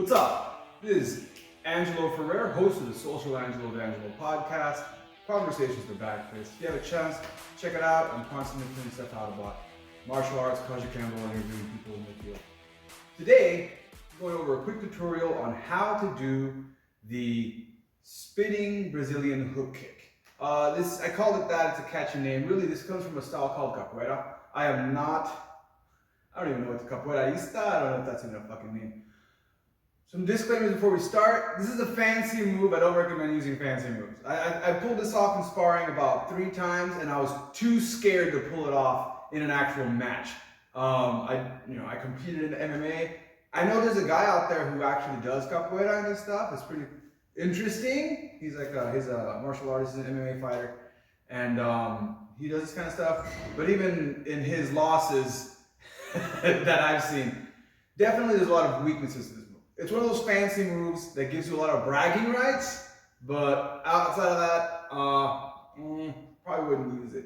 What's up? This is Angelo Ferrer, host of the Social Angelo podcast. Conversations with back face. If you have a chance, check it out. I'm constantly putting stuff out about martial arts, Kajukenbo, and interviewing people in the field. Today, I'm going over a quick tutorial on how to do the spinning Brazilian hook kick. I called it that, it's a catchy name. Really, this comes from a style called capoeira. I don't even know what the capoeiraista, I don't know if that's even a fucking name. Some disclaimers before we start. This is a fancy move. I don't recommend using fancy moves. I pulled this off in sparring about 3 times, and I was too scared to pull it off in an actual match. I competed in MMA. I know there's a guy out there who actually does capoeira and this stuff. It's pretty interesting. He's a martial artist and MMA fighter, and he does this kind of stuff. But even in his losses that I've seen, definitely there's a lot of weaknesses to this move. It's one of those fancy moves that gives you a lot of bragging rights, but outside of that, probably wouldn't use it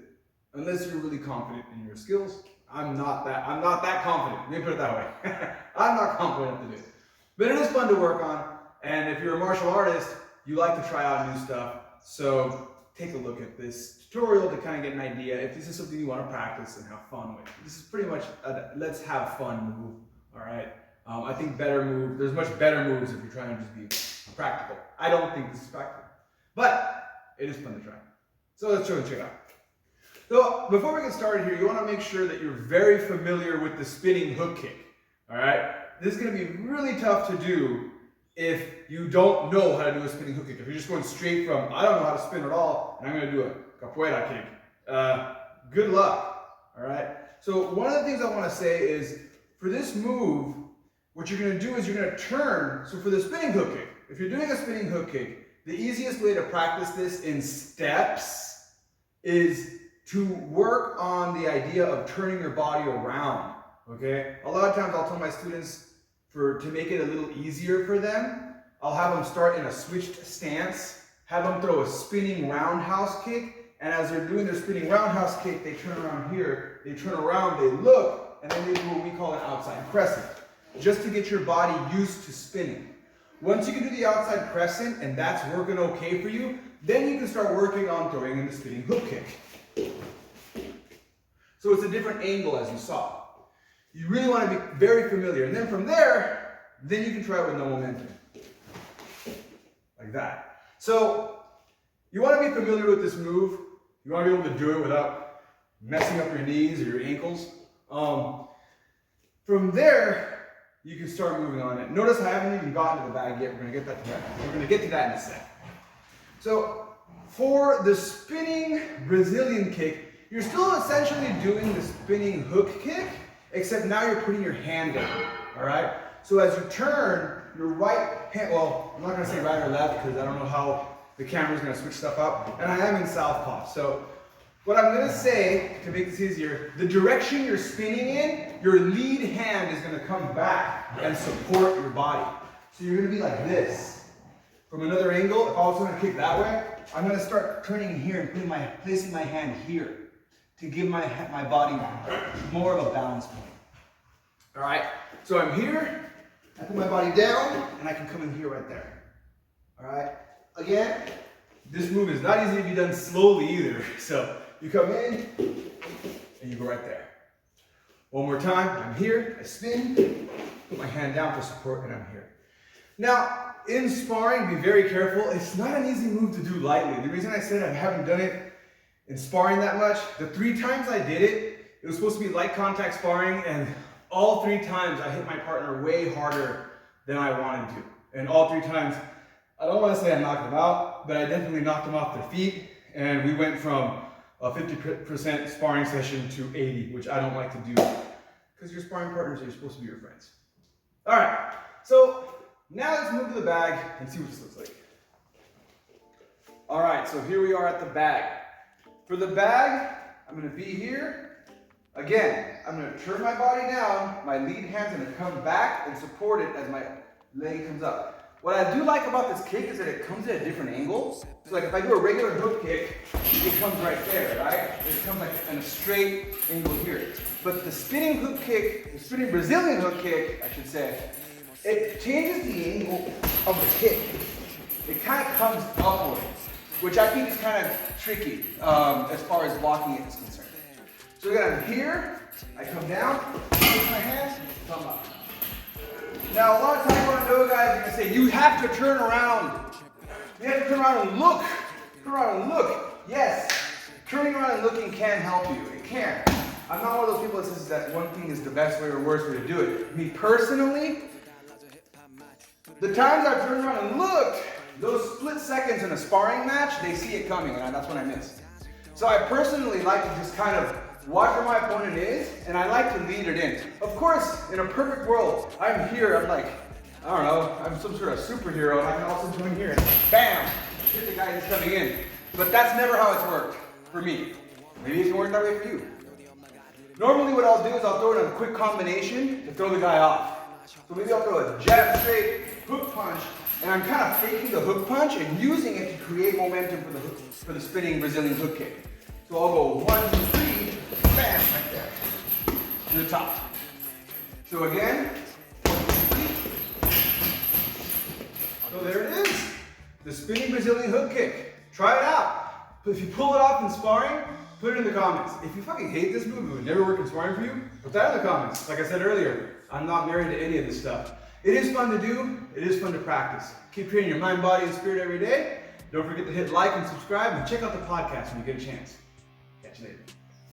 unless you're really confident in your skills. I'm not that confident. Let me put it that way. I'm not confident to do it, but it is fun to work on. And if you're a martial artist, you like to try out new stuff. So take a look at this tutorial to kind of get an idea if this is something you want to practice and have fun with. This is pretty much a let's have fun move. All right. I think there's much better moves if you're trying to just be practical. I don't think this is practical, but it is fun to try. So let's check it out. So before we get started here, you want to make sure that you're very familiar with the spinning hook kick. All right. This is going to be really tough to do if you don't know how to do a spinning hook kick. If you're just going straight from, I don't know how to spin at all, and I'm going to do a capoeira kick. Good luck. All right. So one of the things I want to say is for this move, what you're going to do is you're going to turn. So for the spinning hook kick, if you're doing a spinning hook kick, the easiest way to practice this in steps is to work on the idea of turning your body around. Okay? A lot of times I'll tell my students to make it a little easier for them, I'll have them start in a switched stance, have them throw a spinning roundhouse kick, and as they're doing their spinning roundhouse kick, they turn around here, they turn around, they look, and then they do what we call an outside crescent, just to get your body used to spinning. Once you can do the outside crescent, and that's working okay for you, then you can start working on throwing in the spinning hook kick. So it's a different angle as you saw. You really want to be very familiar. And then from there, then you can try it with no momentum. Like that. So you want to be familiar with this move. You want to be able to do it without messing up your knees or your ankles. From there, you can start moving on it. Notice I haven't even gotten to the bag yet. We're going to get to that in a sec. So for the spinning Brazilian kick, you're still essentially doing the spinning hook kick, except now you're putting your hand down, all right? So as you turn, your right hand, well, I'm not gonna say right or left because I don't know how the camera's gonna switch stuff up, and I am in southpaw. So what I'm gonna say, to make this easier, the direction you're spinning in, your lead hand is gonna come back and support your body. So you're gonna be like this. From another angle, if I was gonna kick that way, I'm gonna start turning here and placing my hand here to give my body more of a balance point. All right, so I'm here, I put my body down, and I can come in here right there. All right, again, this move is not easy to be done slowly either. So you come in, and you go right there. One more time, I'm here, I spin, put my hand down for support, and I'm here. Now, in sparring, be very careful. It's not an easy move to do lightly. The reason I said I haven't done it in sparring that much, the 3 times I did it, it was supposed to be light contact sparring, and all 3 times I hit my partner way harder than I wanted to. And all 3 times, I don't want to say I knocked them out, but I definitely knocked them off their feet, and we went from a 50% sparring session to 80, which I don't like to do, because your sparring partners are supposed to be your friends. All right, so now let's move to the bag and see what this looks like. All right, so here we are at the bag. For the bag, I'm going to be here. Again, I'm going to turn my body down. My lead hand's going to come back and support it as my leg comes up. What I do like about this kick is that it comes at a different angle. So like if I do a regular hook kick, it comes right there, right? It comes like in a straight angle here. But the spinning hook kick, the spinning Brazilian hook kick, I should say, it changes the angle of the kick. It kind of comes upward, which I think is kind of tricky as far as blocking it is concerned. So again, I'm here, I come down, take my hands, come up. Now, a lot of Taekwondo guys are gonna say, you have to turn around. You have to turn around and look. Turn around and look. Yes, turning around and looking can help you. It can. I'm not one of those people that says that one thing is the best way or worst way to do it. Me personally, the times I've turned around and looked, those split seconds in a sparring match, they see it coming, and that's when I miss. So I personally like to just kind of watch where my opponent is, and I like to lead it in. Of course, in a perfect world, I'm here, I'm like, I don't know, I'm some sort of superhero, and I can also join here and bam, hit the guy who's coming in. But that's never how it's worked for me. Maybe it can work that way for you. Normally what I'll do is I'll throw in a quick combination to throw the guy off. So maybe I'll throw a jab straight, hook punch, and I'm kind of faking the hook punch and using it to create momentum for the spinning Brazilian hook kick. So I'll go 1, 2, 3, bam, right there, to the top. So again, 1, 2, 3. So there it is, the spinning Brazilian hook kick. Try it out. If you pull it off in sparring, put it in the comments. If you fucking hate this move, it would never work in sparring for you, put that in the comments. Like I said earlier, I'm not married to any of this stuff. It is fun to do, it is fun to practice. Keep training your mind, body, and spirit every day. Don't forget to hit like and subscribe, and check out the podcast when you get a chance. Catch you later.